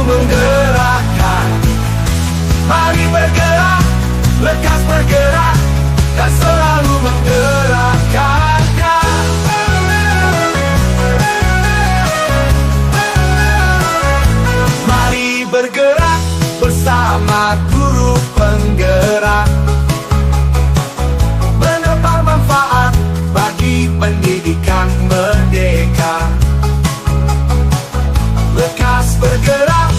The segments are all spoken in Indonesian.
menggerakkan. Mari bergerak, lekas bergerak, dan selalu menggerakkan. Mari bergerak bersama guru penggerak, menebar manfaat bagi pendidikan merdeka. Lekas bergerak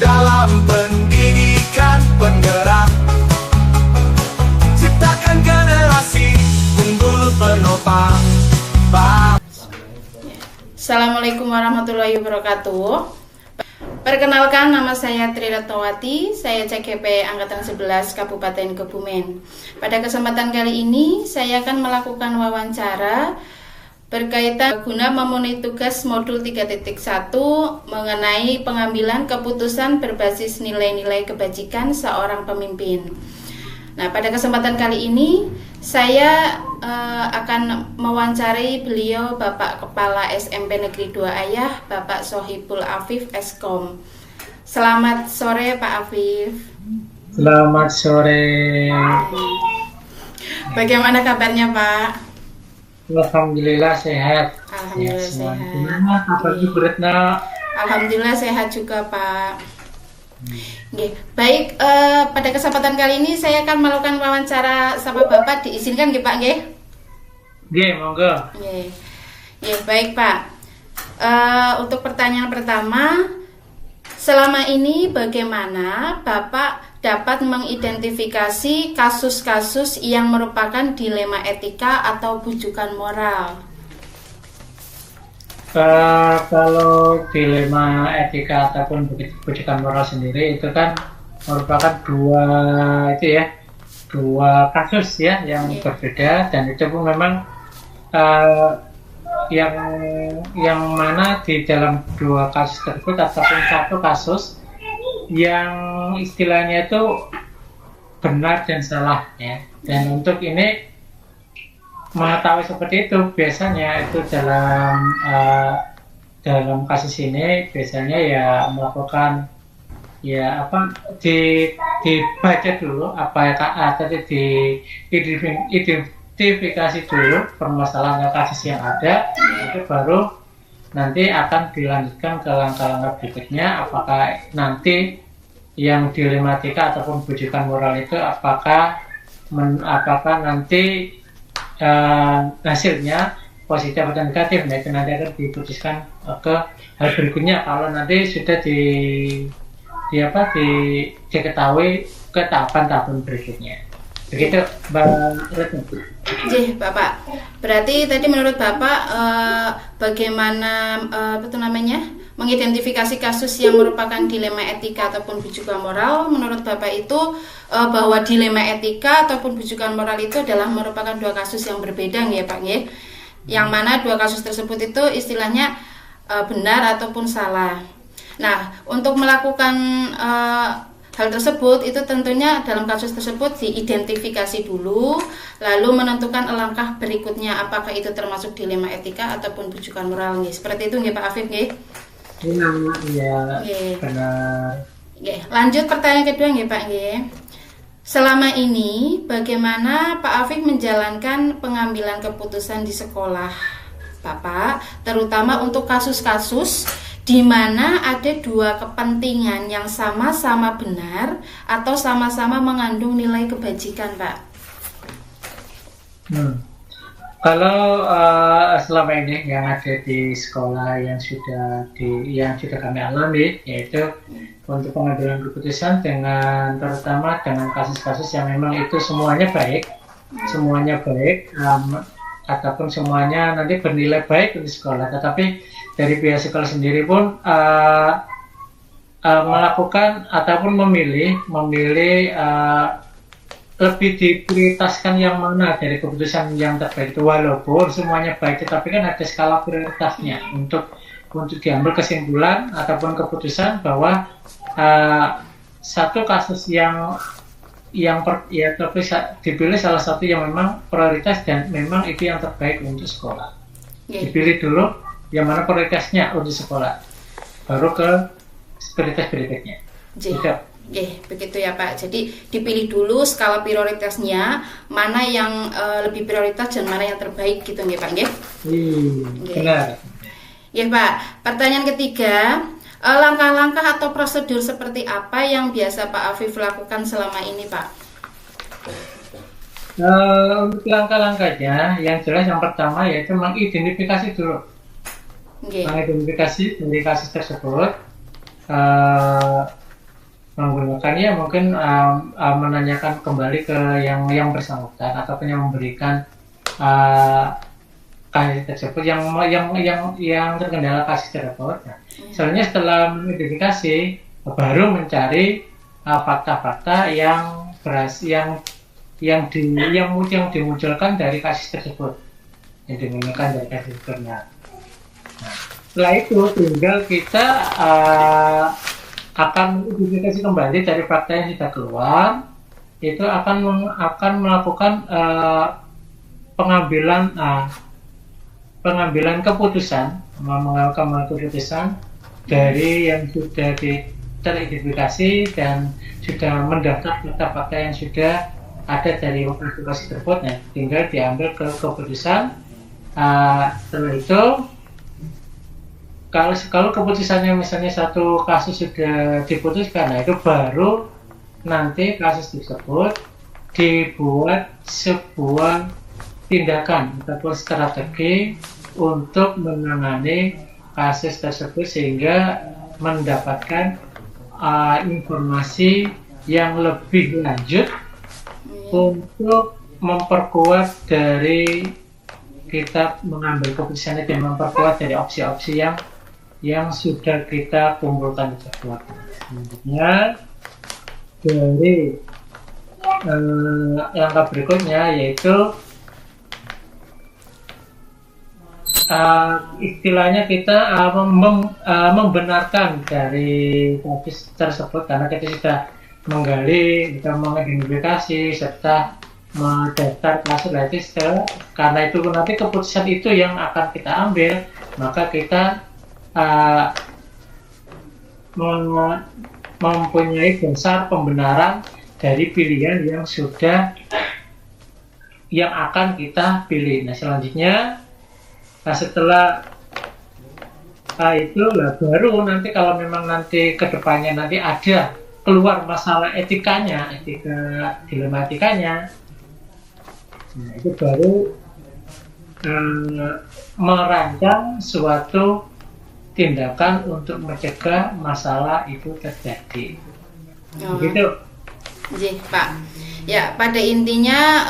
dalam pendidikan penggerak, ciptakan generasi unggul penopang. Assalamualaikum warahmatullahi wabarakatuh. Perkenalkan, nama saya Tri Retnowati, saya CGP Angkatan 11 Kabupaten Kebumen. Pada kesempatan kali ini, saya akan melakukan wawancara berkaitan guna memenuhi tugas modul 3.1 mengenai pengambilan keputusan berbasis nilai-nilai kebajikan seorang pemimpin. Nah, pada kesempatan kali ini saya akan mewawancarai beliau, Bapak Kepala SMP Negeri 2 Ayah, Bapak Sohibul Afif Eskom. Selamat sore Pak Afif. Selamat sore. Bagaimana kabarnya Pak? Alhamdulillah sehat. Alhamdulillah sehat. Gimana kabar Ibu Retno? Alhamdulillah sehat juga Pak. Baik, pada kesempatan kali ini saya akan melakukan wawancara sama Bapak, diizinkan nggih Pak nggih? Nggih, monggo. Baik Pak. Untuk pertanyaan pertama, selama ini bagaimana Bapak dapat mengidentifikasi kasus-kasus yang merupakan dilema etika atau bujukan moral? Kalau dilema etika ataupun bujukan moral sendiri itu kan merupakan dua kasus ya yang berbeda, dan itu pun memang yang mana di dalam dua kasus tersebut ataupun satu kasus yang istilahnya itu benar dan salah ya. Dan untuk ini mengetahui seperti itu biasanya itu dalam kasus ini biasanya ya melakukan dibaca dulu diidentifikasi dulu permasalahan kasus yang ada, itu baru nanti akan dilanjutkan ke langkah-langkah berikutnya, apakah nanti yang dilematika ataupun bujukan moral itu apakah nanti hasilnya positif atau negatif. Nah, itu nanti akan diputuskan ke hal berikutnya kalau nanti sudah diketahui ke tahapan-tahapan berikutnya. Begitu Mbak Retno. Bapak. Berarti tadi menurut Bapak bagaimana mengidentifikasi kasus yang merupakan dilema etika ataupun bujukan moral, menurut Bapak itu bahwa dilema etika ataupun bujukan moral itu adalah merupakan dua kasus yang berbeda ya Pak ya. Yang mana dua kasus tersebut itu istilahnya benar ataupun salah. Nah, untuk melakukan hal tersebut itu tentunya dalam kasus tersebut diidentifikasi dulu, lalu menentukan langkah berikutnya apakah itu termasuk dilema etika ataupun bujukan moral nih. Seperti itu nggih Pak Afif nggih? Iya, benar. Lanjut pertanyaan kedua nggih Pak nggih. Selama ini bagaimana Pak Afif menjalankan pengambilan keputusan di sekolah Bapak, terutama untuk kasus-kasus di mana ada dua kepentingan yang sama-sama benar atau sama-sama mengandung nilai kebajikan, Pak? Kalau selama ini yang ada di sekolah yang sudah kami alami, yaitu untuk pengambilan keputusan terutama dengan kasus-kasus yang memang itu semuanya baik, ataupun semuanya nanti bernilai baik untuk sekolah, tetapi dari pihak sekolah sendiri pun melakukan ataupun memilih lebih diprioritaskan yang mana dari keputusan yang terbaik itu, walaupun semuanya baik, tetapi kan ada skala prioritasnya untuk diambil kesimpulan ataupun keputusan bahwa satu kasus dipilih salah satu yang memang prioritas dan memang itu yang terbaik untuk sekolah. Dipilih dulu yang mana prioritasnya untuk sekolah, baru ke berikutnya. J. Gitu. Begitu ya Pak. Jadi dipilih dulu skala prioritasnya, mana yang lebih prioritas dan mana yang terbaik gitu nggih Pak nggih? Benar. Ya Pak. Pertanyaan ketiga, langkah-langkah atau prosedur seperti apa yang biasa Pak Afif lakukan selama ini Pak? Untuk langkah-langkahnya, yang jelas yang pertama yaitu mengidentifikasi dulu. Mengidentifikasi dari kasus tersebut. Menggunakannya mungkin menanyakan kembali ke yang bersangkutan ataupun yang memberikan kasus tersebut yang terkendala kasus tersebut. Nah, selanjutnya setelah mengidentifikasi baru mencari fakta-fakta yang dimunculkan dari kasus tersebut, yang dimunculkan dari kasus tersebut. Nah, setelah itu tinggal kita akan mengidentifikasi kembali dari fakta yang sudah keluar, itu akan melakukan pengambilan keputusan, mengambil keputusan dari yang sudah teridentifikasi dan sudah mendaftar fakta-fakta yang sudah ada dari kasus tersebut. Nah, tinggal diambil keputusan. Setelah itu, kalau keputusannya misalnya satu kasus sudah diputuskan, nah itu baru nanti kasus tersebut dibuat sebuah tindakan ataupun strategi untuk menangani kasus tersebut sehingga mendapatkan informasi yang lebih lanjut untuk memperkuat dari kita mengambil keputusan itu, memperkuat dari opsi-opsi yang sudah kita kumpulkan tersebut. Selanjutnya dari langkah berikutnya yaitu istilahnya kita membenarkan dari kasus tersebut, karena kita sudah menggali, kita mengidentifikasi serta mendaftar kasus. Karena itu nanti keputusan itu yang akan kita ambil, maka kita mempunyai dasar pembenaran dari pilihan yang akan kita pilih. Nah, selanjutnya setelah itu baru nanti kalau memang nanti kedepannya nanti ada keluar masalah etika dilematikanya, nah itu baru merancang suatu tindakan untuk mencegah masalah itu terjadi. Begitu. Iya, Pak. Ya, pada intinya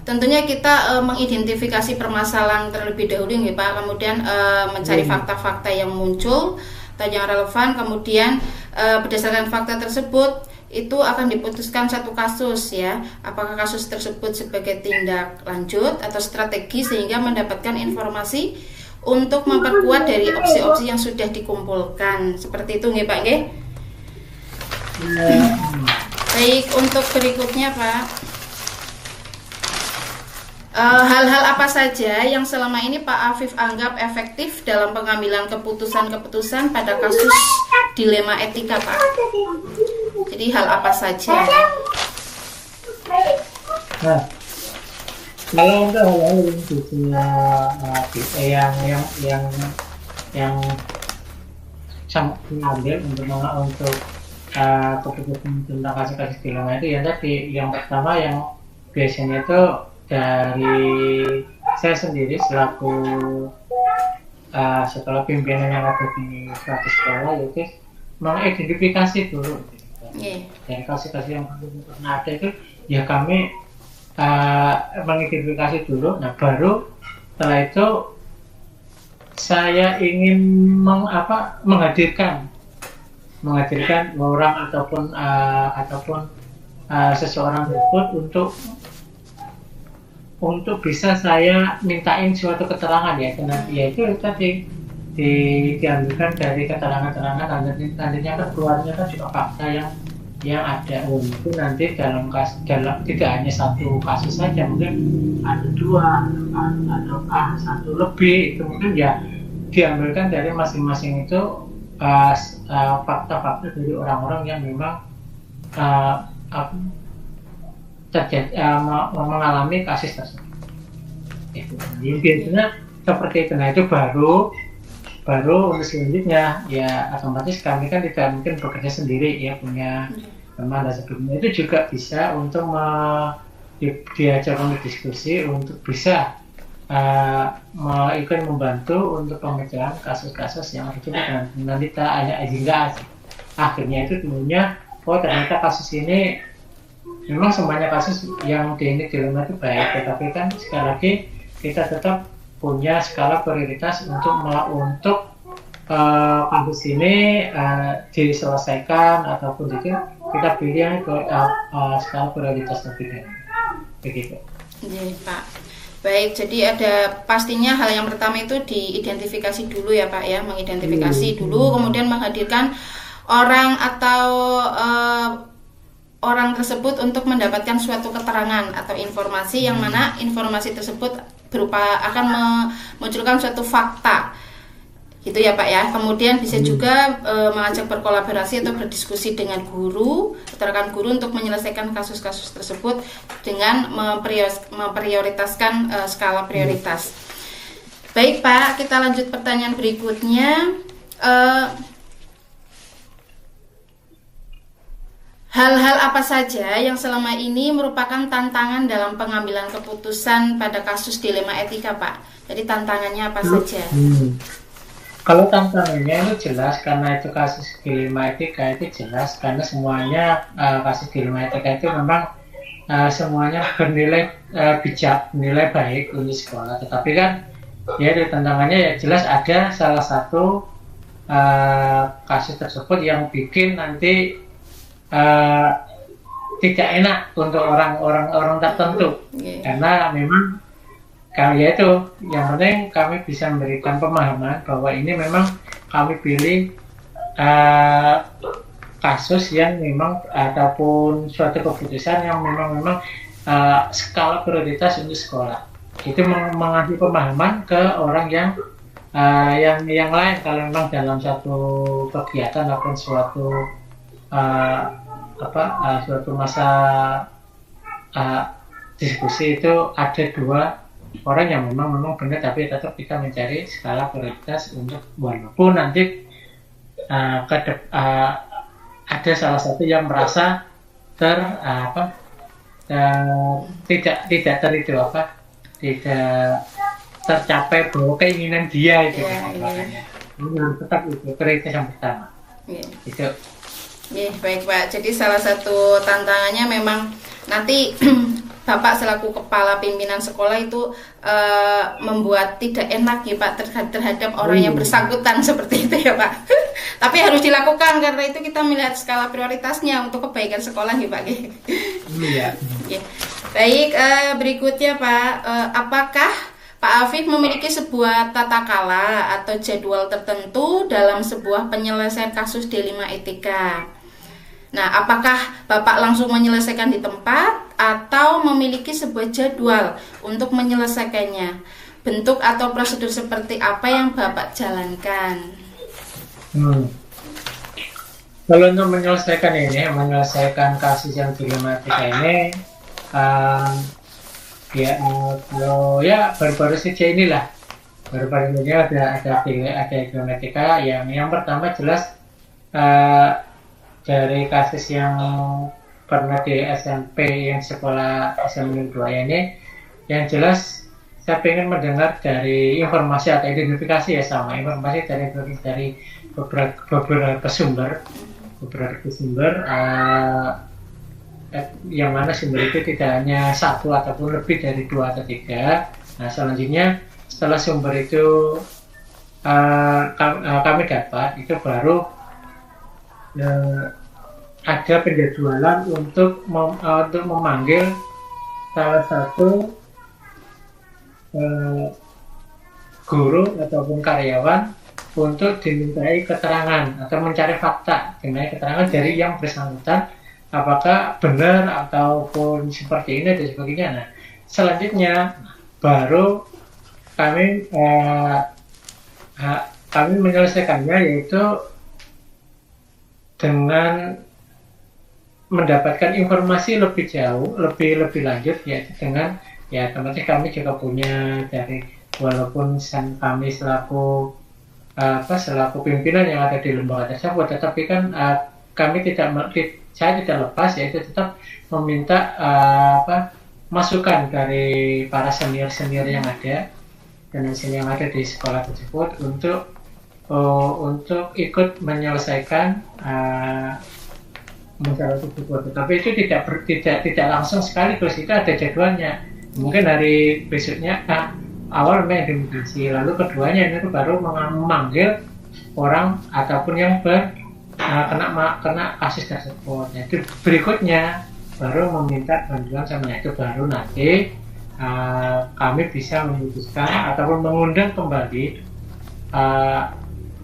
tentunya kita mengidentifikasi permasalahan terlebih dahulu ya Pak, kemudian mencari fakta-fakta yang muncul atau yang relevan, kemudian berdasarkan fakta tersebut itu akan diputuskan satu kasus ya, apakah kasus tersebut sebagai tindak lanjut atau strategi sehingga mendapatkan informasi untuk memperkuat dari opsi-opsi yang sudah dikumpulkan. Seperti itu nggih Pak nggih? Baik, untuk berikutnya Pak, hal-hal apa saja yang selama ini Pak Afif anggap efektif dalam pengambilan keputusan-keputusan pada kasus dilema etika Pak? Jadi hal apa saja? Nah, kalau untuk hal-hal yang sangat mengambil untuk keputusan tentang kasus-kasus dilema itu, yang tadi yang pertama yang biasanya itu dari saya sendiri selaku sekolah pimpinan yang ada di suatu sekolah, yaitu mengidentifikasi dulu dari kasus-kasus yang pernah ada itu ya kami mengidentifikasi dulu. Nah baru setelah itu saya ingin menghadirkan orang ataupun seseorang tersebut untuk bisa saya mintain suatu keterangan yaitu tadi diambilkan dari keterangan-keterangan, nantinya kan keluarnya kan juga fakta yang ada. Itu nanti dalam tidak hanya satu kasus saja, mungkin ada dua atau satu lebih, itu mungkin ya diambilkan dari masing-masing itu fakta-fakta dari orang-orang yang memang mengalami kasus tersebut. Jadi biasanya seperti itu. Nah itu baru untuk selanjutnya ya otomatis kami kan tidak mungkin bekerja sendiri ya, punya teman dan sebagainya, itu juga bisa untuk diajak untuk diskusi untuk bisa ikut membantu untuk pemecahan kasus-kasus yang ada dan nanti kita hingga akhirnya itu temunya ternyata kasus ini memang semuanya kasus yang di rumah itu baik, tetapi kan sekali lagi kita tetap punya skala prioritas untuk kasus ini diselesaikan ataupun kita pilih yang skala prioritas lebih dari begitu. Iya Pak. Baik, jadi ada pastinya hal yang pertama itu diidentifikasi dulu ya Pak ya, mengidentifikasi dulu, kemudian menghadirkan orang atau orang tersebut untuk mendapatkan suatu keterangan atau informasi yang mana informasi tersebut akan memunculkan suatu fakta. Gitu ya Pak ya. Kemudian bisa juga mengajak berkolaborasi atau berdiskusi dengan guru, rekan guru untuk menyelesaikan kasus-kasus tersebut dengan memprioritaskan skala prioritas. Baik Pak, kita lanjut pertanyaan berikutnya. Hal-hal apa saja yang selama ini merupakan tantangan dalam pengambilan keputusan pada kasus dilema etika Pak? Jadi tantangannya apa saja? Kalau tantangannya itu jelas karena itu kasus dilema etika itu jelas karena semuanya kasus dilema etika itu memang semuanya bernilai bijak, nilai baik untuk sekolah. Tetapi kan ya tantangannya ya jelas ada salah satu kasus tersebut yang bikin nanti tidak enak untuk orang tertentu karena memang ya itu yang penting kami bisa memberikan pemahaman bahwa ini memang kami pilih kasus yang memang ataupun suatu keputusan yang memang skala prioritas untuk sekolah itu mengasih pemahaman ke orang yang lain kalau memang dalam suatu kegiatan ataupun suatu suatu masa diskusi itu ada dua orang yang memang benar, tapi tetap kita mencari skala prioritas untuk walaupun nanti ada salah satu yang merasa tidak tercapai bahwa keinginan dia itu tetap itu prioritas yang pertama. Itu. Baik Pak. Jadi salah satu tantangannya memang nanti Bapak selaku kepala pimpinan sekolah itu membuat tidak enak ya Pak terhadap orang yang bersangkutan seperti itu ya Pak. Tapi harus dilakukan karena itu kita melihat skala prioritasnya untuk kebaikan sekolah ya Pak. Iya. Baik, berikutnya Pak, apakah Pak Afif memiliki sebuah tata kala atau jadwal tertentu dalam sebuah penyelesaian kasus dilema etika? Nah, apakah Bapak langsung menyelesaikan di tempat atau memiliki sebuah jadwal untuk menyelesaikannya? Bentuk atau prosedur seperti apa yang Bapak jalankan? Kalau untuk menyelesaikan kasus yang dilematika ini, baru-baru saja inilah. Baru-baru ini ada dilematika yang pertama jelas dari kasus yang pernah di SMP yang sekolah SMP 2 ini, yang jelas saya ingin mendengar dari informasi atau identifikasi informasi dari beberapa sumber yang mana sumber itu tidak hanya satu ataupun lebih dari 2 atau 3. Nah selanjutnya setelah sumber itu kami dapat, itu baru ada penjadwalan untuk memanggil salah satu guru ataupun karyawan untuk dimintai keterangan atau mencari fakta, dimintai keterangan dari yang bersangkutan apakah benar ataupun seperti ini dan sebagainya. Nah, selanjutnya baru kami menyelesaikannya, yaitu dengan mendapatkan informasi lebih jauh, lebih lanjut, yaitu dengan ya otomatis kami juga punya dari walaupun kami selaku pimpinan yang ada di lembaga tersebut, tetapi kan kami saya tidak lepas, yaitu tetap meminta masukan dari para senior yang ada dan senior yang ada di sekolah tersebut untuk ikut menyelesaikan masalah tersebut. Tetapi itu tidak langsung sekaligus, itu ada jadwalnya. Mungkin hari besoknya awal memang dimediasi, lalu keduanya itu baru memanggil orang ataupun yang kena kasus tersebut. Nah, itu berikutnya baru meminta bantuan sama itu, baru nanti kami bisa memutuskan ataupun mengundang kembali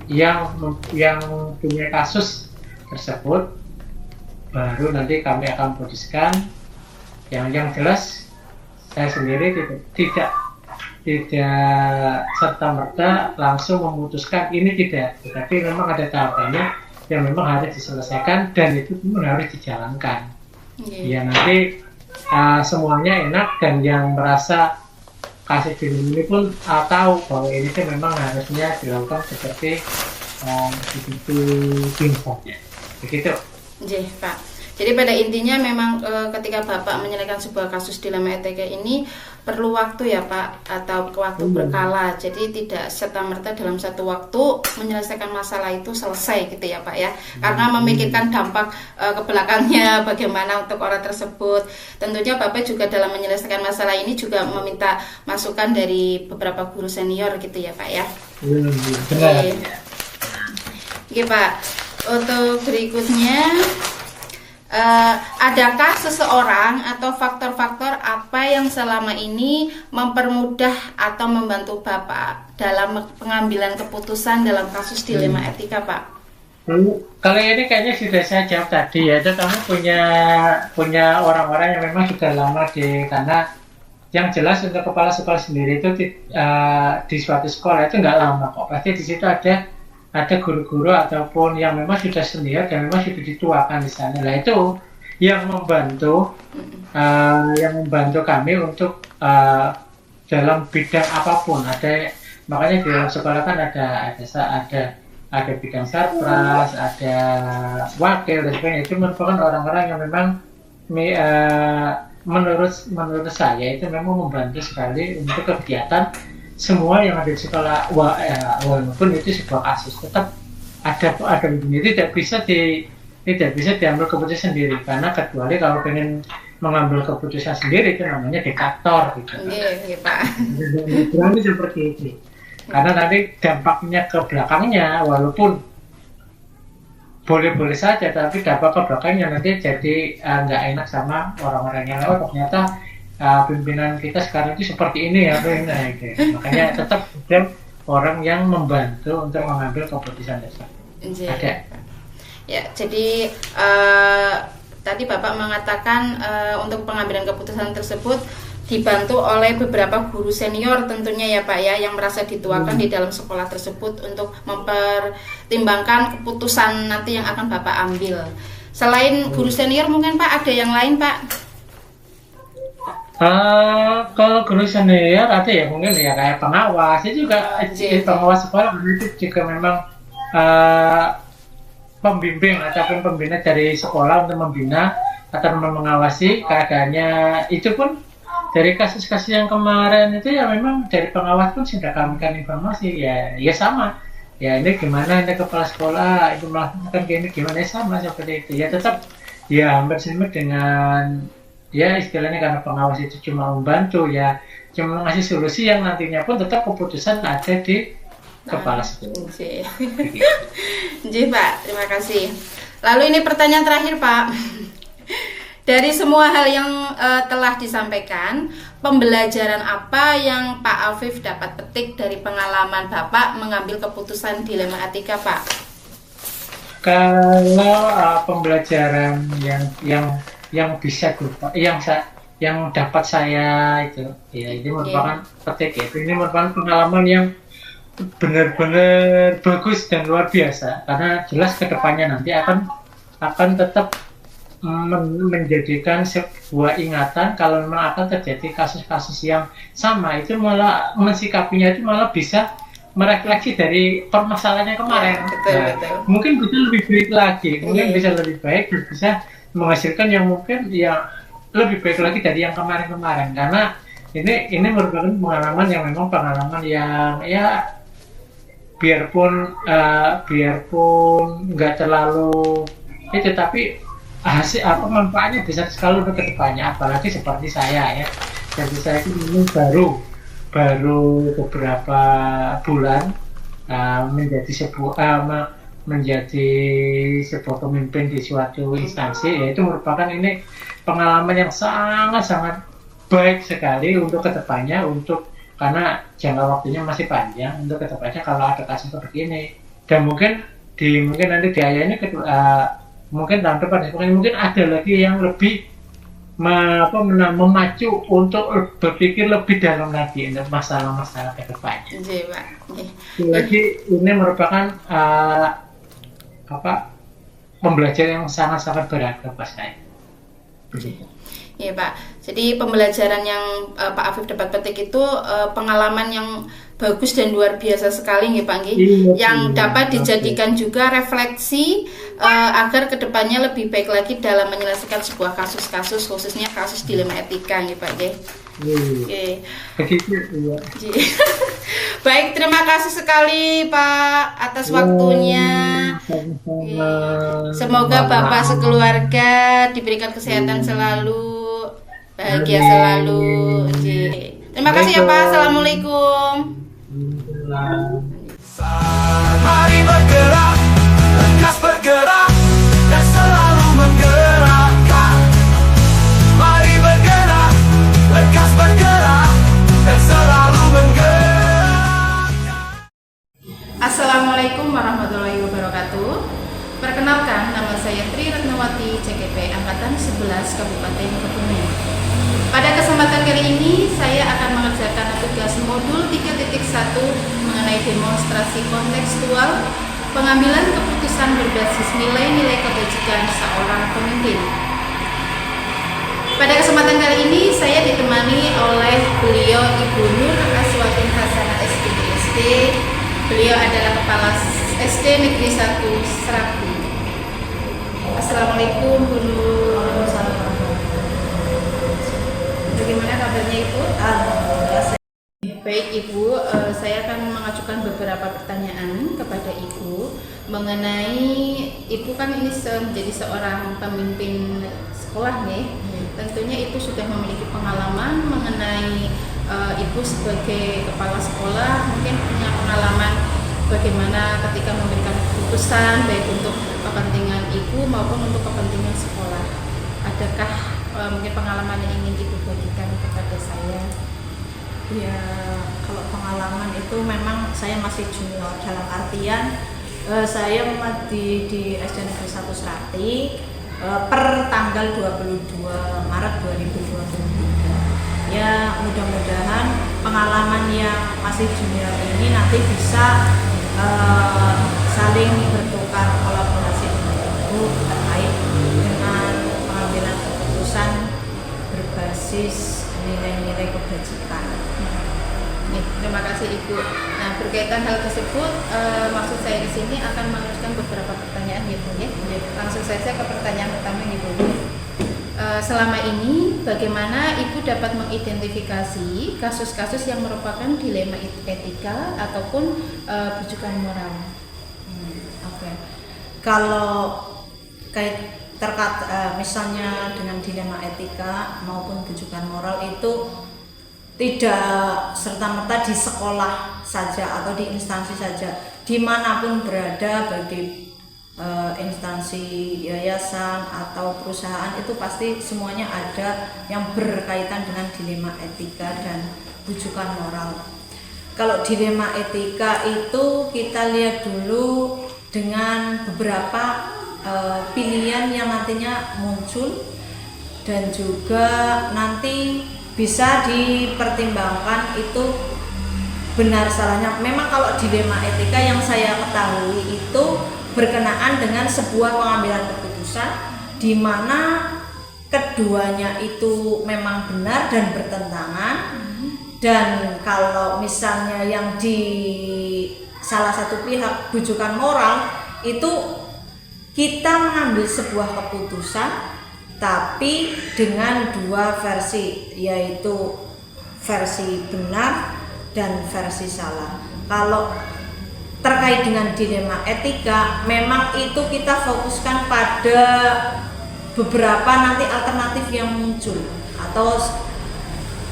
yang punya kasus tersebut, baru nanti kami akan putuskan. Yang jelas saya sendiri tidak serta-merta langsung memutuskan ini, tidak, tetapi memang ada tahapannya yang memang harus diselesaikan dan itu pun harus dijalankan. Ya nanti semuanya enak dan yang merasa kasih film ini pun tahu bahwa ini kan memang harusnya dilakukan seperti begitu tingkatnya. Begitu. Iya, Pak. Jadi pada intinya memang ketika Bapak menyelesaikan sebuah kasus dilema etika ini perlu waktu ya Pak, atau waktu berkala. Jadi tidak serta-merta dalam satu waktu menyelesaikan masalah itu selesai gitu ya Pak ya. Karena memikirkan dampak ke belakangnya bagaimana untuk orang tersebut. Tentunya Bapak juga dalam menyelesaikan masalah ini juga meminta masukan dari beberapa guru senior gitu ya Pak ya. Benar. Oke Pak, untuk berikutnya adakah seseorang atau faktor-faktor apa yang selama ini mempermudah atau membantu Bapak dalam pengambilan keputusan dalam kasus dilema etika, Pak? Kalau ini kayaknya sudah saya jawab tadi, yaitu kamu punya orang-orang yang memang sudah lama karena yang jelas untuk kepala sekolah sendiri itu di suatu sekolah itu nggak lama kok. Pasti di situ ada guru-guru ataupun yang memang sudah senior dan memang sudah dituakan di sana. Nah itu yang membantu kami untuk dalam bidang apapun. Makanya di dalam sekolah kan ada bidang sarpras, ada wakil dan sebagainya. Itu merupakan orang-orang yang memang menurut saya itu memang membantu sekali untuk kegiatan semua yang ada di sekolah. Walaupun itu sebuah kasus, tetap ada begini, tidak bisa diambil keputusan sendiri, karena kecuali kalau pengen mengambil keputusan sendiri itu namanya diktator gitu. Iya Pak. Berarti seperti itu. Karena nanti dampaknya ke belakangnya walaupun boleh-boleh saja, tapi dampak ke belakangnya nanti jadi nggak enak sama orang-orang yang ternyata pimpinan kita sekarang itu seperti ini ya, gitu. Makanya tetap ada orang yang membantu untuk mengambil keputusan tersebut. Ada. Ya, jadi tadi Bapak mengatakan untuk pengambilan keputusan tersebut dibantu oleh beberapa guru senior tentunya ya Pak ya, yang merasa dituakan di dalam sekolah tersebut untuk mempertimbangkan keputusan nanti yang akan Bapak ambil. Selain guru senior mungkin Pak ada yang lain Pak? Kalau guru senior ada ya mungkin ya kayak pengawas, itu juga pengawas sekolah itu juga memang pembimbing ataupun pembina dari sekolah untuk membina atau mengawasi keadaannya. Itu pun dari kasus-kasus yang kemarin itu ya memang dari pengawas pun sudah kami kan informasi ya sama. Ya ini gimana, ini kepala sekolah itu melakukan ini gimana, sama seperti itu. Ya tetap ya hampir sama dengan ya istilahnya, karena pengawas itu cuma membantu ya, cuma ngasih solusi yang nantinya pun tetap keputusan ada di kepala sekolah. Jadi Pak, terima kasih. Lalu ini pertanyaan terakhir Pak. Dari semua hal yang telah disampaikan, pembelajaran apa yang Pak Afif dapat petik dari pengalaman Bapak mengambil keputusan dilema etika Pak? Kalau pembelajaran yang bisa yang dapat saya itu ya ini merupakan petik ya, ini merupakan pengalaman yang benar-benar bagus dan luar biasa, karena jelas kedepannya nanti akan akan tetap menjadikan sebuah ingatan kalau memang akan terjadi kasus-kasus yang sama, itu malah mensikapinya itu malah bisa merefleksi dari permasalahannya kemarin. Betul. Mungkin bisa lebih baik lagi, mungkin bisa lebih baik dan bisa menghasilkan yang mungkin ya lebih baik lagi dari yang kemarin-kemarin, karena ini merupakan pengalaman yang memang pengalaman yang ya biarpun nggak terlalu itu, tapi hasil manfaatnya besar sekali untuk kedepannya, apalagi seperti saya ya. Jadi saya ini baru beberapa bulan menjadi sebuah pemimpin di suatu instansi, yaitu merupakan ini pengalaman yang sangat baik sekali untuk kedepannya, karena jangka waktunya masih panjang untuk kedepannya kalau ada kasus seperti ini. Dan mungkin nanti di ayah ini mungkin tahun depan mungkin ada lagi yang lebih memacu untuk berpikir lebih dalam lagi untuk masalah-masalah ke depannya. Iya, Pak. Lagi ini merupakan pembelajaran yang sangat berharga buat saya. Iya, Pak. Jadi pembelajaran yang Pak Afif dapat petik itu pengalaman yang bagus dan luar biasa sekali nih Pak, yang dapat dijadikan juga refleksi agar kedepannya lebih baik lagi dalam menyelesaikan sebuah kasus-kasus, khususnya kasus dilema etika nih Pak. Oke. Baik, terima kasih sekali Pak atas waktunya. Semoga Bapak sekeluarga diberikan kesehatan selalu, bahagia selalu. Terima kasih ya Pak. Assalamualaikum. Mari bergerak, lekas bergerak, dan selalu menggerakkan. Mari bergerak, lekas bergerak, dan selalu menggerakkan. Assalamualaikum warahmatullahi wabarakatuh. Perkenalkan, nama saya Tri Retnawati, CKP Angkatan 11 Kabupaten Kebumen. Pada kesempatan kali ini, saya akan mengerjakan tugas modul 3.1 mengenai demonstrasi kontekstual pengambilan keputusan berbasis nilai-nilai kebajikan seorang pemimpin. Pada kesempatan kali ini, saya ditemani oleh beliau Ibu Nur Aswatin Hasanah SPDSD. Beliau adalah Kepala SD Negeri 1 Serabu. Assalamualaikum Bu Nur. Bagaimana kabarnya Ibu? Baik Ibu, saya akan mengajukan beberapa pertanyaan kepada Ibu mengenai Ibu kan ini menjadi seorang pemimpin sekolah nih. Tentunya Ibu sudah memiliki pengalaman mengenai Ibu sebagai kepala sekolah, mungkin punya pengalaman bagaimana ketika memberikan keputusan baik untuk kepentingan Ibu maupun untuk kepentingan sekolah. Adakah mungkin pengalaman yang ingin Ibu bagikan kepada saya? Ya, kalau pengalaman itu memang saya masih junior, dalam artian saya di SD Negeri 1 Serati per tanggal 22 Maret 2023. Ya, mudah-mudahan pengalaman yang masih junior ini nanti bisa saling bertukar kolaborasi terkait dengan pengambilan keputusan berbasis nilai-nilai kebajikan. Terima kasih Ibu. Nah, berkaitan hal tersebut, maksud saya di sini akan meneruskan beberapa pertanyaan Ibu ya. Langsung saja ke pertanyaan pertama Ibu. Selama ini, bagaimana Ibu dapat mengidentifikasi kasus-kasus yang merupakan dilema etika ataupun bujukan moral? Oke. Kalau terkait misalnya dengan dilema etika maupun bujukan moral itu tidak serta-merta di sekolah saja atau di instansi saja, dimanapun berada, bagi instansi, yayasan atau perusahaan, itu pasti semuanya ada yang berkaitan dengan dilema etika dan bujukan moral. Kalau dilema etika itu kita lihat dulu dengan beberapa pilihan yang nantinya muncul dan juga nanti bisa dipertimbangkan itu benar salahnya. Memang kalau dilema etika yang saya ketahui itu berkenaan dengan sebuah pengambilan keputusan di mana keduanya itu memang benar dan bertentangan. Dan kalau misalnya yang di salah satu pihak bujukan moral itu kita mengambil sebuah keputusan tapi dengan dua versi, yaitu versi benar dan versi salah. Kalau terkait dengan dilema etika, memang itu kita fokuskan pada beberapa nanti alternatif yang muncul, atau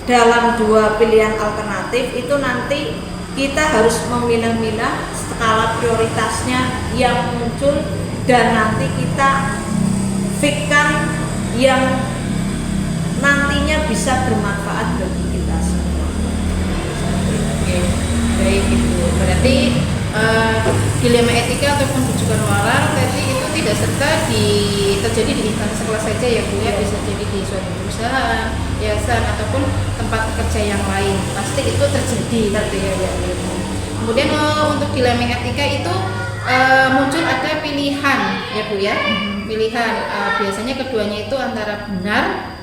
dalam dua pilihan alternatif itu nanti kita harus memilah-milah skala prioritasnya yang muncul dan nanti kita fikkan yang nantinya bisa bermanfaat bagi kita semua. Oke, baik Ibu. Berarti dilema etika ataupun rujukan moral tadi itu tidak serta terjadi di instansi sekolah saja ya Bu ya, bisa jadi di suatu perusahaan, yayasan ataupun tempat kerja yang lain. Pasti itu terjadi gitu ya Bu. Kemudian untuk dilema etika itu muncul ada pilihan ya Bu ya. Pilihan biasanya keduanya itu antara benar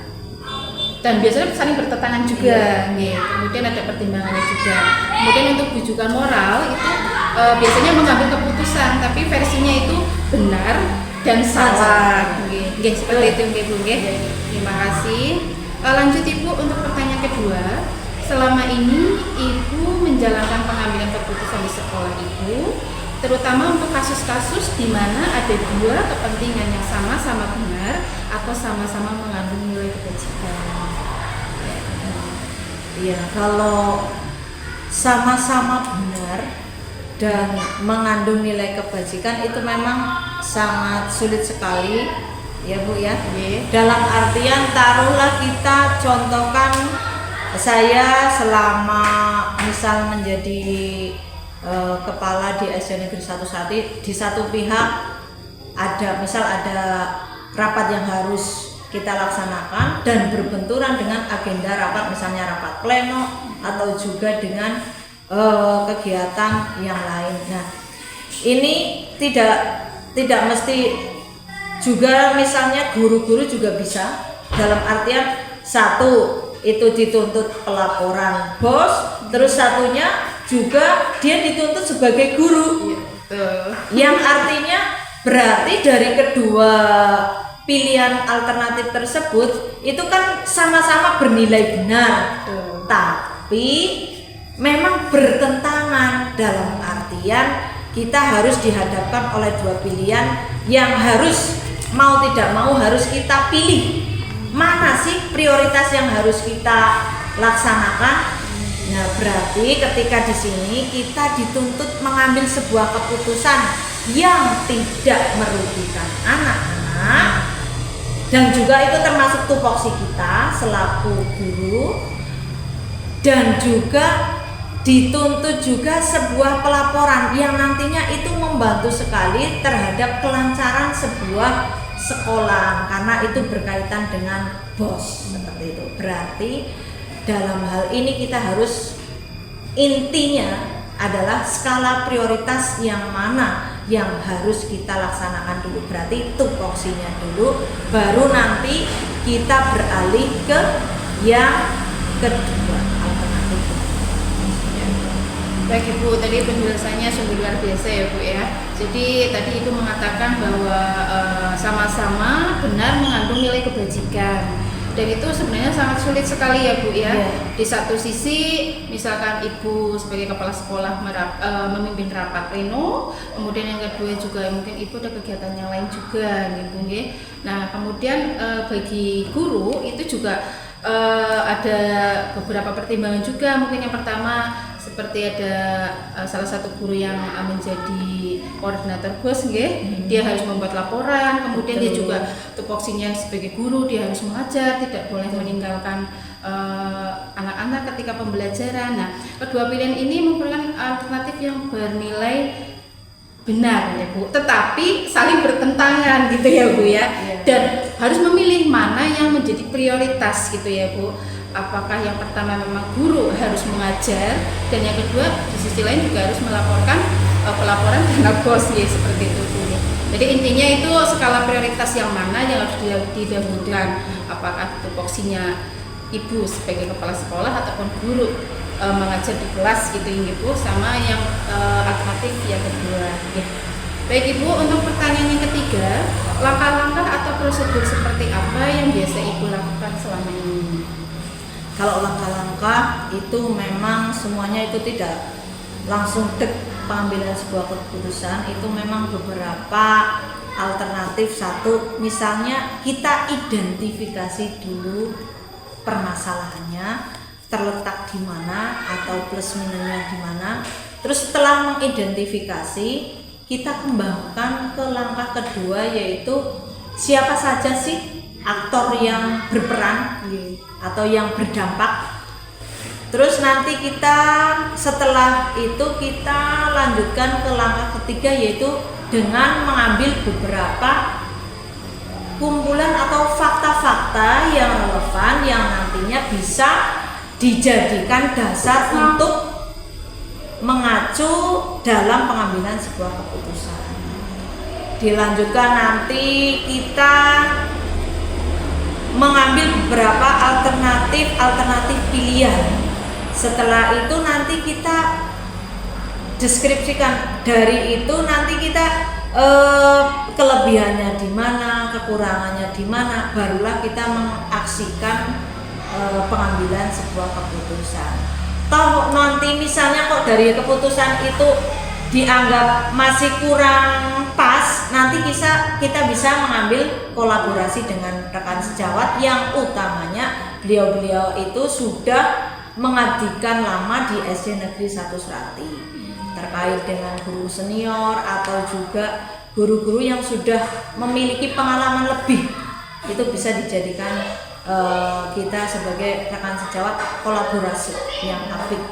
dan biasanya saling bertentangan juga. Kemudian ada pertimbangannya juga. Kemudian untuk rujukan moral itu biasanya mengambil keputusan tapi versinya itu benar dan salah. Seperti itu Bu. Terima kasih. Lanjut Ibu untuk pertanyaan kedua. Selama ini Ibu menjalankan pengambilan keputusan di sekolah Ibu, terutama untuk kasus-kasus di mana ada dua kepentingan yang sama-sama benar atau sama-sama mengandung nilai kebajikan. Ya, kalau sama-sama benar dan mengandung nilai kebajikan itu memang sangat sulit sekali ya Bu ya. Dalam artian taruhlah kita contohkan saya selama misal menjadi kepala di SD Negeri 1 Sati, di satu pihak ada rapat yang harus kita laksanakan dan berbenturan dengan agenda rapat, misalnya rapat pleno atau juga dengan kegiatan yang lain. Nah, ini tidak mesti juga misalnya guru-guru juga bisa, dalam artian satu itu dituntut pelaporan bos, terus satunya juga dia dituntut sebagai guru. Yang artinya berarti dari kedua pilihan alternatif tersebut itu kan sama-sama bernilai benar, tapi memang bertentangan, dalam artian kita harus dihadapkan oleh dua pilihan yang harus mau tidak mau harus kita pilih. Mana sih prioritas yang harus kita laksanakan? Nah, berarti ketika di sini kita dituntut mengambil sebuah keputusan yang tidak merugikan anak-anak, dan juga itu termasuk tupoksi kita selaku guru, dan juga dituntut juga sebuah pelaporan yang nantinya itu membantu sekali terhadap kelancaran sebuah sekolah, karena itu berkaitan dengan bos seperti itu. Berarti dalam hal ini kita harus, intinya adalah skala prioritas yang mana yang harus kita laksanakan dulu. Berarti tupoksinya dulu, baru nanti kita beralih ke yang kedua, alternatif. Baik Ibu, tadi penjelasannya sungguh luar biasa ya Bu ya. Jadi tadi Ibu mengatakan bahwa sama-sama benar mengandung nilai kebajikan. Dan itu sebenarnya sangat sulit sekali ya Bu ya. Di satu sisi misalkan Ibu sebagai kepala sekolah memimpin rapat pleno, kemudian yang kedua juga mungkin Ibu ada kegiatan yang lain juga gitu nggih. Nah, kemudian bagi guru itu juga ada beberapa pertimbangan juga. Mungkin yang pertama seperti ada salah satu guru yang menjadi koordinator bos nggih, dia harus membuat laporan, kemudian dia juga tupoksinya sebagai guru, dia harus mengajar, tidak boleh meninggalkan anak-anak ketika pembelajaran. Nah, kedua pilihan ini merupakan alternatif yang bernilai benar ya Bu, tetapi saling bertentangan gitu ya Bu ya, dan harus memilih mana yang menjadi prioritas gitu ya Bu. Apakah yang pertama memang guru harus mengajar, dan yang kedua di sisi lain juga harus melaporkan pelaporan terhadap bos ya, seperti itu Bu. Jadi intinya itu skala prioritas yang mana yang harus didahulukan, apakah tupoksinya ibu sebagai kepala sekolah ataupun guru mengajar di kelas gitu Ibu, sama yang alternatif yang kedua. Ya. Baik Ibu, untuk pertanyaan yang ketiga, langkah-langkah atau prosedur seperti apa yang biasa Ibu lakukan selama ini? Kalau langkah-langkah itu memang semuanya itu tidak langsung pengambilan sebuah keputusan, itu memang beberapa alternatif. Satu, misalnya kita identifikasi dulu permasalahannya terletak di mana atau plus minusnya di mana. Terus setelah mengidentifikasi, kita kembangkan ke langkah kedua, yaitu siapa saja sih aktor yang berperan atau yang berdampak. Terus nanti kita setelah itu kita lanjutkan ke langkah ketiga, yaitu dengan mengambil beberapa kumpulan atau fakta-fakta yang relevan yang nantinya bisa dijadikan dasar untuk mengacu dalam pengambilan sebuah keputusan. Dilanjutkan nanti kita mengambil beberapa alternatif pilihan. Setelah itu nanti kita deskripsikan, dari itu nanti kita kelebihannya di mana, kekurangannya di mana, barulah kita mengaksikan pengambilan sebuah keputusan. Toh nanti misalnya kok dari keputusan itu dianggap masih kurang pas, nanti kita bisa mengambil kolaborasi dengan rekan sejawat yang utamanya beliau-beliau itu sudah mengabdikan lama di SD Negeri 1 Serati, terkait dengan guru senior atau juga guru-guru yang sudah memiliki pengalaman lebih, itu bisa dijadikan kita sebagai rekan sejawat kolaborasi yang apik.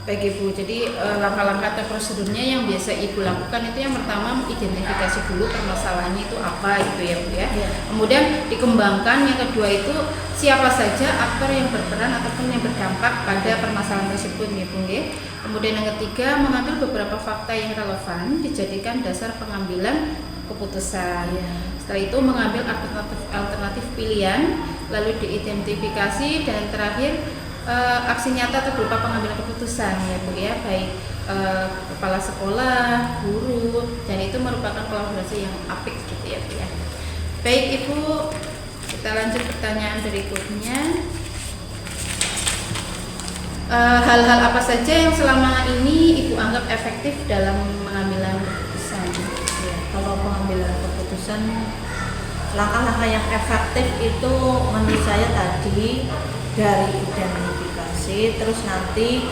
Baik Ibu, jadi langkah-langkah atau prosedurnya yang biasa Ibu lakukan itu yang pertama identifikasi dulu permasalahannya itu apa gitu ya Bu ya. Kemudian dikembangkan, yang kedua itu siapa saja aktor yang berperan ataupun yang berdampak pada permasalahan tersebut ya Bu ya. Kemudian yang ketiga, mengambil beberapa fakta yang relevan dijadikan dasar pengambilan keputusan. Setelah itu mengambil alternatif pilihan, lalu diidentifikasi, dan terakhir aksi nyata atau berupa pengambilan keputusan ya Bu ya, baik kepala sekolah, guru, dan itu merupakan kolaborasi yang apik gitu ya Bu ya. Baik Ibu, kita lanjut pertanyaan berikutnya. Hal-hal apa saja yang selama ini Ibu anggap efektif dalam pengambilan keputusan? Ya, kalau pengambilan keputusan, langkah-langkah yang efektif itu menurut saya tadi dari identifikasi, terus nanti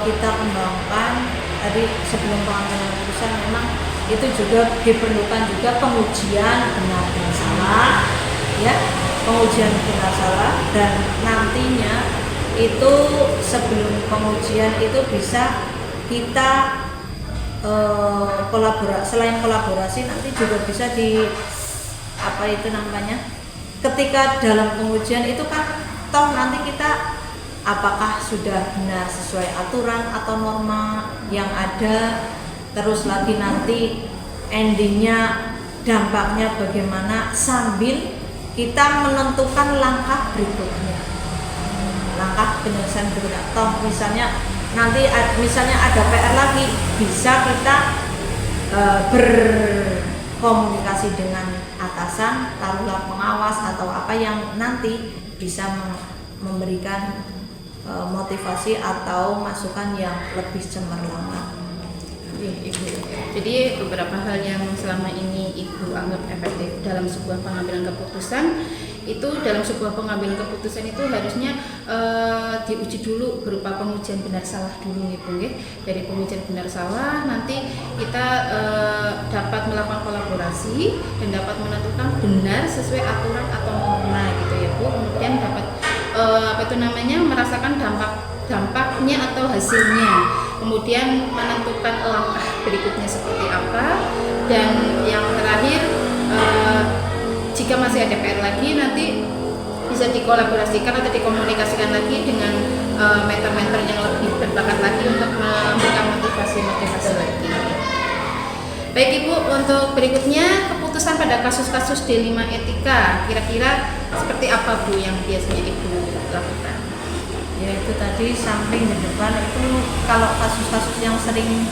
kita kembangkan. Tadi sebelum pengambilan keputusan memang itu juga diperlukan juga pengujian benar dan salah, ya, pengujian benar salah, dan nantinya itu sebelum pengujian itu bisa kita selain kolaborasi nanti juga bisa di apa itu namanya, ketika dalam pengujian itu kan toh nanti kita apakah sudah benar sesuai aturan atau norma yang ada, terus lagi nanti endingnya dampaknya bagaimana, sambil kita menentukan langkah berikutnya, langkah penyelesaian berikutnya. Toh misalnya nanti misalnya ada PR lagi, bisa kita berkomunikasi dengan atasan, taruhlah pengawas atau apa yang nanti bisa memberikan motivasi atau masukan yang lebih cemerlang. Ibu, jadi beberapa hal yang selama ini Ibu anggap efektif dalam sebuah pengambilan keputusan, itu dalam sebuah pengambilan keputusan itu harusnya diuji dulu berupa pengujian benar salah dulu Ibu ya. Dari pengujian benar salah nanti kita dapat melakukan kolaborasi dan dapat menentukan benar sesuai aturan atau norma gitu ya Bu. Kemudian dapat merasakan dampaknya atau hasilnya. Kemudian menentukan langkah berikutnya seperti apa, dan yang terakhir jika masih ada PR lagi nanti bisa dikolaborasikan atau dikomunikasikan lagi dengan mentor-mentor yang lebih berbakat lagi untuk memberikan motivasi lagi. Baik Ibu, untuk berikutnya keputusan pada kasus-kasus D5 etika kira-kira seperti apa Bu yang biasanya Ibu lakukan? Ya itu tadi samping di depan itu kalau kasus-kasus yang sering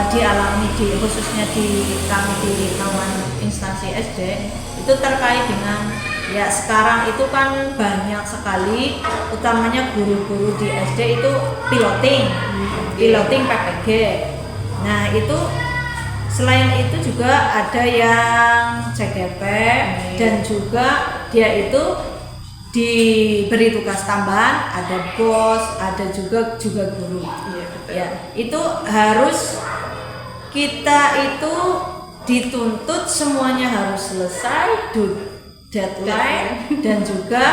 dialami khususnya di kami di naungan instansi SD itu terkait dengan ya sekarang itu kan banyak sekali utamanya guru-guru di SD itu piloting PPG. Nah itu selain itu juga ada yang CGP dan juga dia itu diberi tugas tambahan, ada bos, ada juga guru. Ya, itu harus kita itu dituntut semuanya harus selesai, deadline dan juga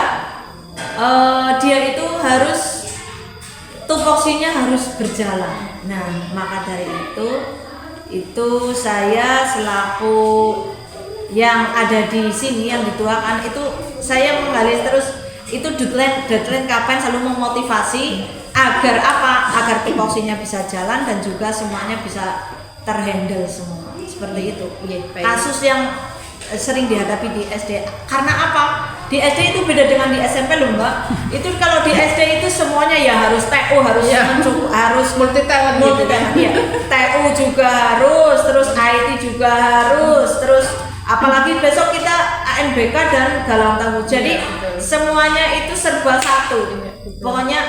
dia itu harus tupoksinya harus berjalan. Nah, maka dari itu saya selaku yang ada di sini yang dituakan itu saya menggali terus itu deadline kapan, selalu memotivasi agar apa? Agar tupoksinya bisa jalan dan juga semuanya bisa terhandle semua. Seperti itu. Kasus yang sering dihadapi di SD. Karena apa? Di SD itu beda dengan di SMP loh Mbak. Itu kalau di SD itu semuanya ya harus TU, harus multi talent ya. TU juga harus, terus IT juga harus, terus apalagi besok kita ANBK dan galang tangguh. Jadi semuanya itu serba satu. Pokoknya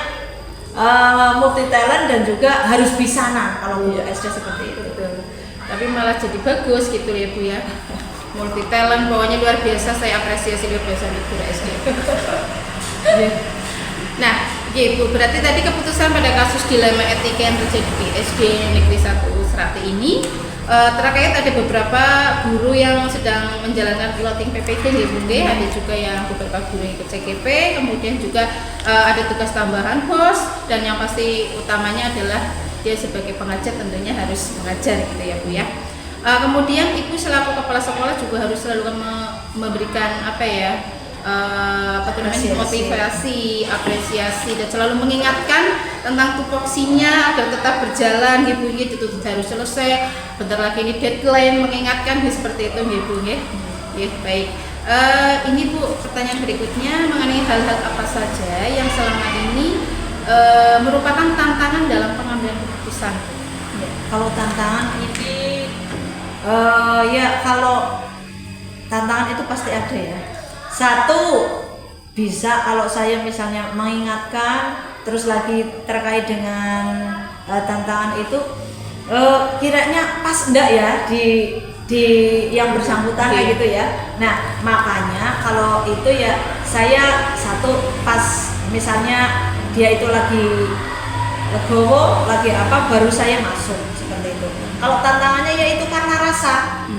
multi talent dan juga harus bisanan kalau di SD seperti itu. Tapi malah jadi bagus gitu ya Bu ya. Multi talent pokoknya luar biasa, saya apresiasi luar biasa di guru SD. Nah, Bu, berarti tadi keputusan pada kasus dilema etika yang terjadi di SD Negeri 1 Serati ini terkait ada beberapa guru yang sedang menjalankan piloting PPG di Bungge, ada juga yang beberapa guru yang ikut CGP, kemudian juga ada tugas tambahan host, dan yang pasti utamanya adalah dia sebagai pengajar tentunya harus mengajar gitu ya Bu ya. Kemudian Ibu selaku kepala sekolah juga harus selalu memberikan motivasi, apresiasi dan selalu mengingatkan tentang tupoksinya agar tetap berjalan Ibu itu harus selesai. Bentar lagi ini deadline, mengingatkan seperti itu Ibu ya. Baik. Ini Bu, pertanyaan berikutnya mengenai hal-hal apa saja yang selama ini merupakan tantangan dalam pengambilan keputusan. Kalau tantangan ini kalau tantangan itu pasti ada ya. Satu, bisa kalau saya misalnya mengingatkan terus lagi terkait dengan tantangan itu kiranya pas enggak ya di yang bersangkutan kayak gitu ya. Nah, makanya kalau itu ya saya satu pas misalnya dia itu lagi legowo, lagi apa baru saya masuk seperti itu. Kalau tantangannya yaitu karena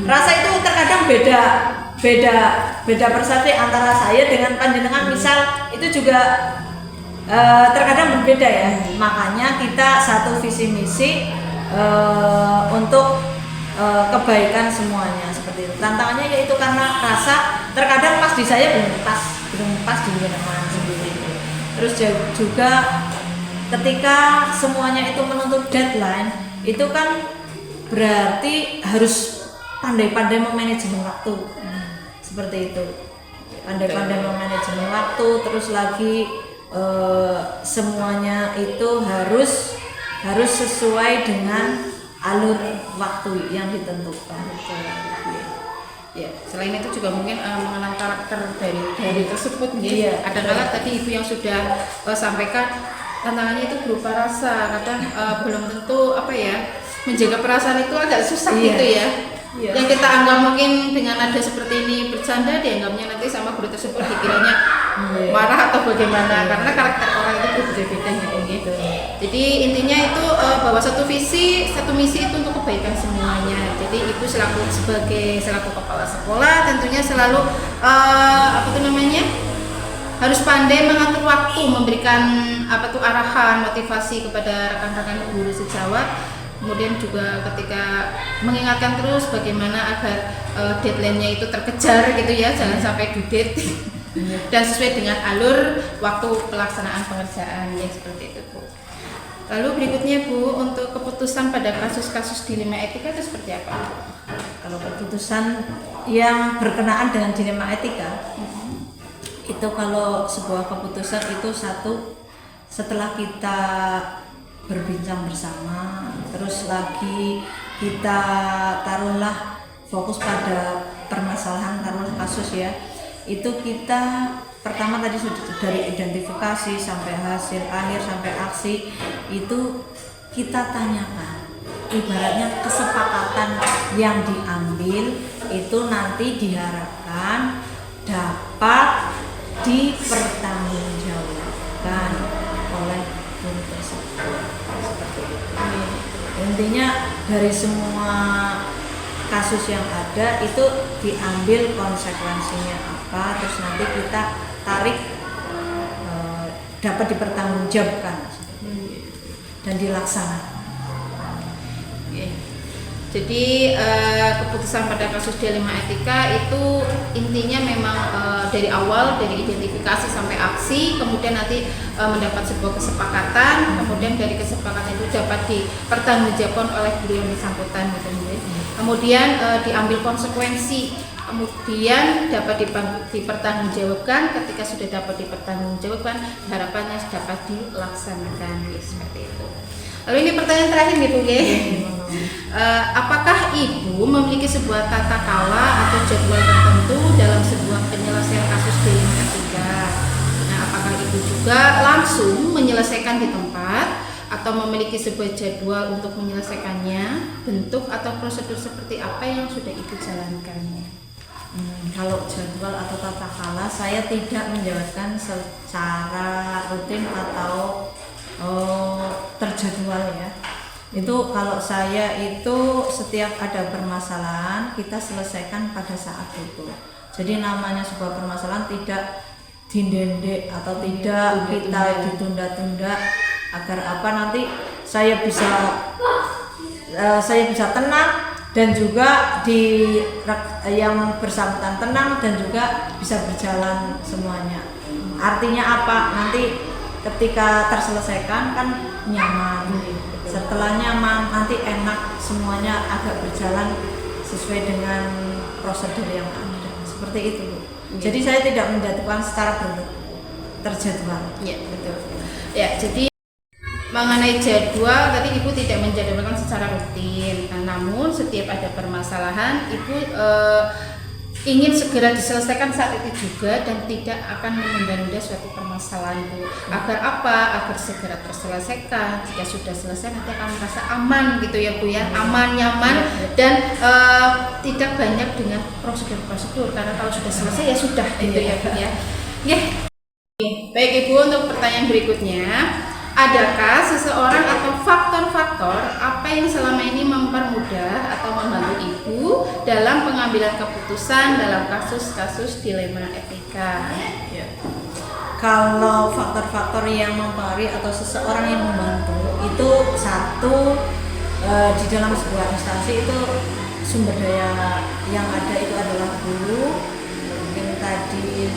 rasa itu terkadang beda persepsi antara saya dengan panjenengan misal itu juga terkadang berbeda ya. Makanya kita satu visi misi untuk kebaikan semuanya seperti itu. Tantangannya yaitu karena rasa terkadang pas di saya belum pas di panjenengan sendiri. Terus juga ketika semuanya itu menuntut deadline itu kan berarti harus pandai-pandai memanajemen waktu. Seperti itu, pandai-pandai memanajemen waktu, terus lagi semuanya itu harus sesuai dengan alur waktu yang ditentukan. Ya, selain itu juga mungkin mengenal karakter dari tersebut ya. Ada kala tadi Ibu yang sudah sampaikan tantangannya itu berupa rasa, kadang belum tentu menjaga perasaan itu agak susah gitu ya. Yang kita anggap mungkin dengan nada seperti ini bercanda, dianggapnya nanti sama guru tersebut dikiranya marah atau bagaimana, karena karakter orang itu berbeda-beda gitu. Jadi intinya itu bahwa satu visi, satu misi itu untuk kebaikan semuanya. Jadi Ibu selaku kepala sekolah tentunya selalu harus pandai mengatur waktu, memberikan arahan, motivasi kepada rekan-rekan guru sejawat. Kemudian juga ketika mengingatkan terus bagaimana agar deadline-nya itu terkejar gitu ya, jangan sampai due date dan sesuai dengan alur waktu pelaksanaan pengerjaan ya, seperti itu Bu. Lalu berikutnya Bu, untuk keputusan pada kasus-kasus dilema etika itu seperti apa? Kalau keputusan yang berkenaan dengan dilema etika, itu kalau sebuah keputusan itu satu, setelah kita berbincang bersama, terus lagi kita taruhlah fokus pada permasalahan, taruhlah kasus ya, itu kita pertama tadi sudah dari identifikasi sampai hasil akhir sampai aksi itu kita tanyakan, ibaratnya kesepakatan yang diambil itu nanti diharapkan dapat dipertanggungjawabkan oleh guru tersebut. Seperti itu. Intinya dari semua kasus yang ada itu diambil konsekuensinya apa, terus nanti kita tarik dapat dipertanggungjawabkan dan dilaksanakan. Oke. Jadi keputusan pada kasus dilema etika itu intinya memang dari awal, dari identifikasi sampai aksi, kemudian nanti mendapat sebuah kesepakatan, kemudian dari kesepakatan itu dapat dipertanggungjawabkan oleh guru yang bersangkutan gitu. Kemudian diambil konsekuensi, kemudian dapat dipertanggungjawabkan. Ketika sudah dapat dipertanggungjawabkan, harapannya dapat dilaksanakan seperti itu. Lalu ini pertanyaan terakhir nih Bu, apakah Ibu memiliki sebuah tata kala atau jadwal tertentu dalam sebuah penyelesaian kasus dilema etika? Nah, apakah Ibu juga langsung menyelesaikan di tempat atau memiliki sebuah jadwal untuk menyelesaikannya? Bentuk atau prosedur seperti apa yang sudah Ibu jalankan? Kalau jadwal atau tata kala saya tidak menjalankan secara rutin atau terjadwal ya. Itu kalau saya itu setiap ada permasalahan kita selesaikan pada saat itu. Jadi namanya sebuah permasalahan tidak dindendek atau tidak kita ditunda-tunda agar apa nanti saya bisa tenang dan juga yang bersangkutan tenang dan juga bisa berjalan semuanya. Artinya apa? Nanti ketika terselesaikan kan nyaman, setelah nyaman nanti enak, semuanya agak berjalan sesuai dengan prosedur yang ada, seperti itu Bu. Jadi saya tidak menjatuhkan secara terjadwal. Ya betul. Ya jadi mengenai jadwal tadi Ibu tidak menjadwalkan secara rutin, namun setiap ada permasalahan Ibu ingin segera diselesaikan saat itu juga dan tidak akan menunda-nunda suatu permasalahan Bu. Agar apa? Agar segera terselesaikan. Jika sudah selesai nanti akan merasa aman gitu ya Bu ya, aman, nyaman dan tidak banyak dengan prosedur-prosedur, karena kalau sudah selesai ya sudah gitu ya Bu ya. Baik Ibu, untuk pertanyaan berikutnya, adakah seseorang atau faktor-faktor apa yang selama ini mempermudah atau membantu Ibu dalam pengambilan keputusan dalam kasus-kasus dilema etika? Ya. Kalau faktor-faktor yang mempengaruhi atau seseorang yang membantu itu satu, di dalam sebuah instansi itu sumber daya yang ada itu adalah guru, mungkin tadi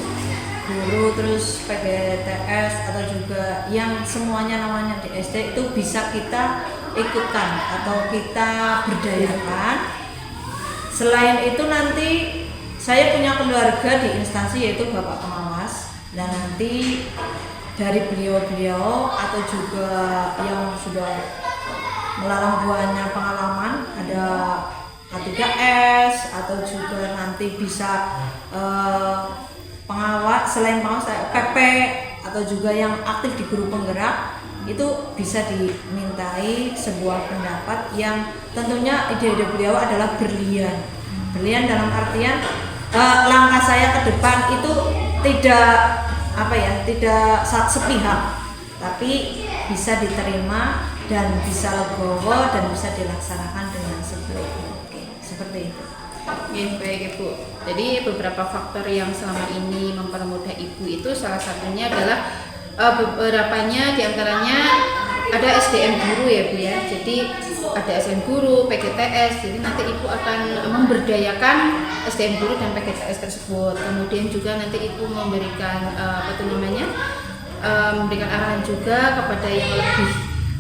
guru, terus PGTS atau juga yang semuanya namanya di SD itu bisa kita ikutkan atau kita berdayakan. Selain itu nanti saya punya keluarga di instansi yaitu Bapak Pengawas, dan nanti dari beliau-beliau atau juga yang sudah melalang buahnya pengalaman ada K3S atau juga nanti bisa pengawas, selain pengawas PP atau juga yang aktif di guru penggerak, itu bisa dimintai sebuah pendapat yang tentunya ide-ide beliau adalah berlian dalam artian langkah saya ke depan itu tidak sepihak, tapi bisa diterima dan bisa legowo dan bisa dilaksanakan dengan sebaik mungkin. Seperti itu. Baik Ibu. Jadi beberapa faktor yang selama ini mempermudah Ibu itu salah satunya adalah beberapanya diantaranya ada SDM guru ya Bu ya. Jadi ada SDM guru, PGTS. Jadi nanti Ibu akan memberdayakan SDM guru dan PGTS tersebut. Kemudian juga nanti Ibu memberikan memberikan arahan juga kepada yang lebih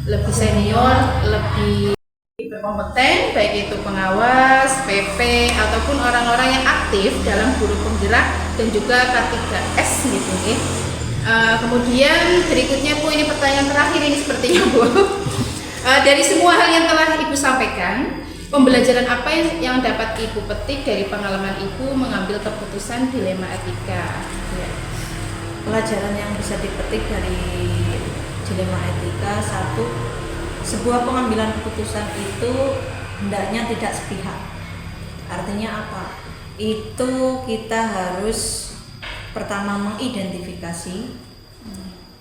lebih senior, lebih berkompeten, baik itu pengawas, PP, ataupun orang-orang yang aktif dalam guru penggerak dan juga K3S gitu ya. Kemudian berikutnya Bu, ini pertanyaan terakhir ini sepertinya Bu. Dari semua hal yang telah Ibu sampaikan, pembelajaran apa yang dapat Ibu petik dari pengalaman Ibu mengambil keputusan dilema etika? Ya. Pelajaran yang bisa dipetik dari dilema etika, satu, sebuah pengambilan keputusan itu hendaknya tidak sepihak. Artinya apa? Itu kita harus pertama mengidentifikasi,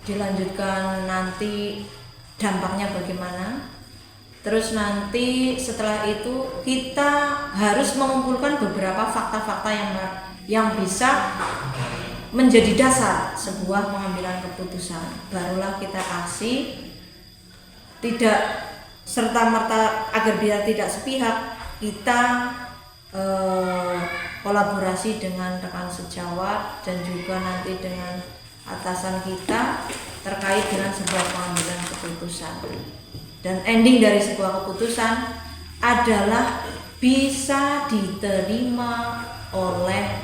dilanjutkan nanti dampaknya bagaimana, terus nanti setelah itu kita harus mengumpulkan beberapa fakta-fakta yang bisa menjadi dasar sebuah pengambilan keputusan. Barulah kita aksi, tidak serta-merta, agar biar tidak sepihak, kita kolaborasi dengan rekan sejawat dan juga nanti dengan atasan kita terkait dengan sebuah pengambilan keputusan. Dan ending dari sebuah keputusan adalah bisa diterima oleh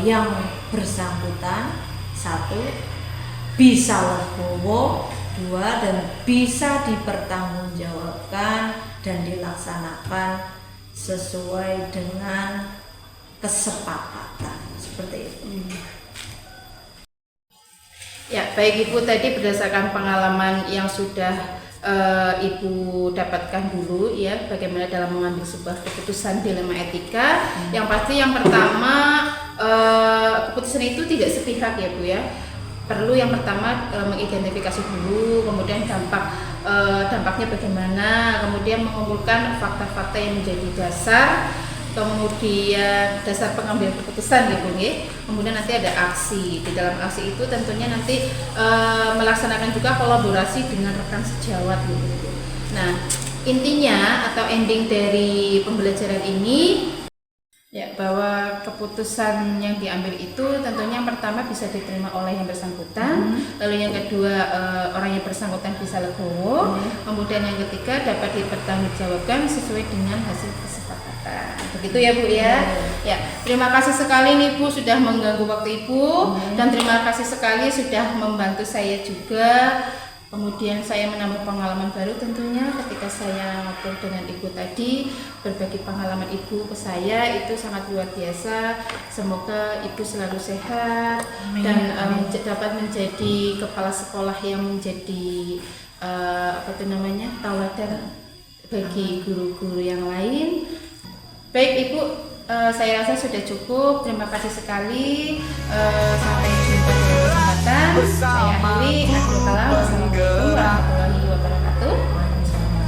yang bersangkutan, satu, bisa legowo, dua, dan bisa dipertanggungjawabkan dan dilaksanakan sesuai dengan kesepakatan, seperti itu. Ya, baik Ibu, tadi berdasarkan pengalaman yang sudah Ibu dapatkan dulu ya, bagaimana dalam mengambil sebuah keputusan dilema etika. Yang pasti yang pertama, keputusan itu tidak sepihak ya Bu ya. Perlu yang pertama mengidentifikasi dulu, kemudian dampaknya bagaimana, kemudian mengumpulkan fakta-fakta yang menjadi dasar, kemudian dasar pengambilan keputusan gitu ya. Kemudian nanti ada aksi. Di dalam aksi itu tentunya nanti melaksanakan juga kolaborasi dengan rekan sejawat gitu. Nah, intinya atau ending dari pembelajaran ini ya, bahwa keputusan yang diambil itu tentunya yang pertama bisa diterima oleh yang bersangkutan, lalu yang kedua orang yang bersangkutan bisa legowo, kemudian yang ketiga dapat dipertanggungjawabkan sesuai dengan hasil kesepakatan. Begitu ya Bu ya. Ya, terima kasih sekali nih Bu sudah mengganggu waktu Ibu, dan terima kasih sekali sudah membantu saya juga. Kemudian saya menambah pengalaman baru tentunya ketika saya ngobrol dengan Ibu tadi, berbagi pengalaman Ibu ke saya itu sangat luar biasa. Semoga Ibu selalu sehat. Amin. Dan dapat menjadi kepala sekolah yang menjadi tauladan bagi guru-guru yang lain. Baik Ibu, saya rasa sudah cukup. Terima kasih sekali. Sampai jumpa di kesempatan. Saya akhiri. Assalamualaikum warahmatullahi wabarakatuh.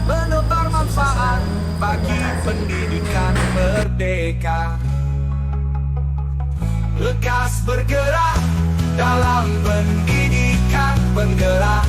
Menebar manfaat bagi pendidikan merdeka. Lekas bergerak dalam pendidikan penggerak.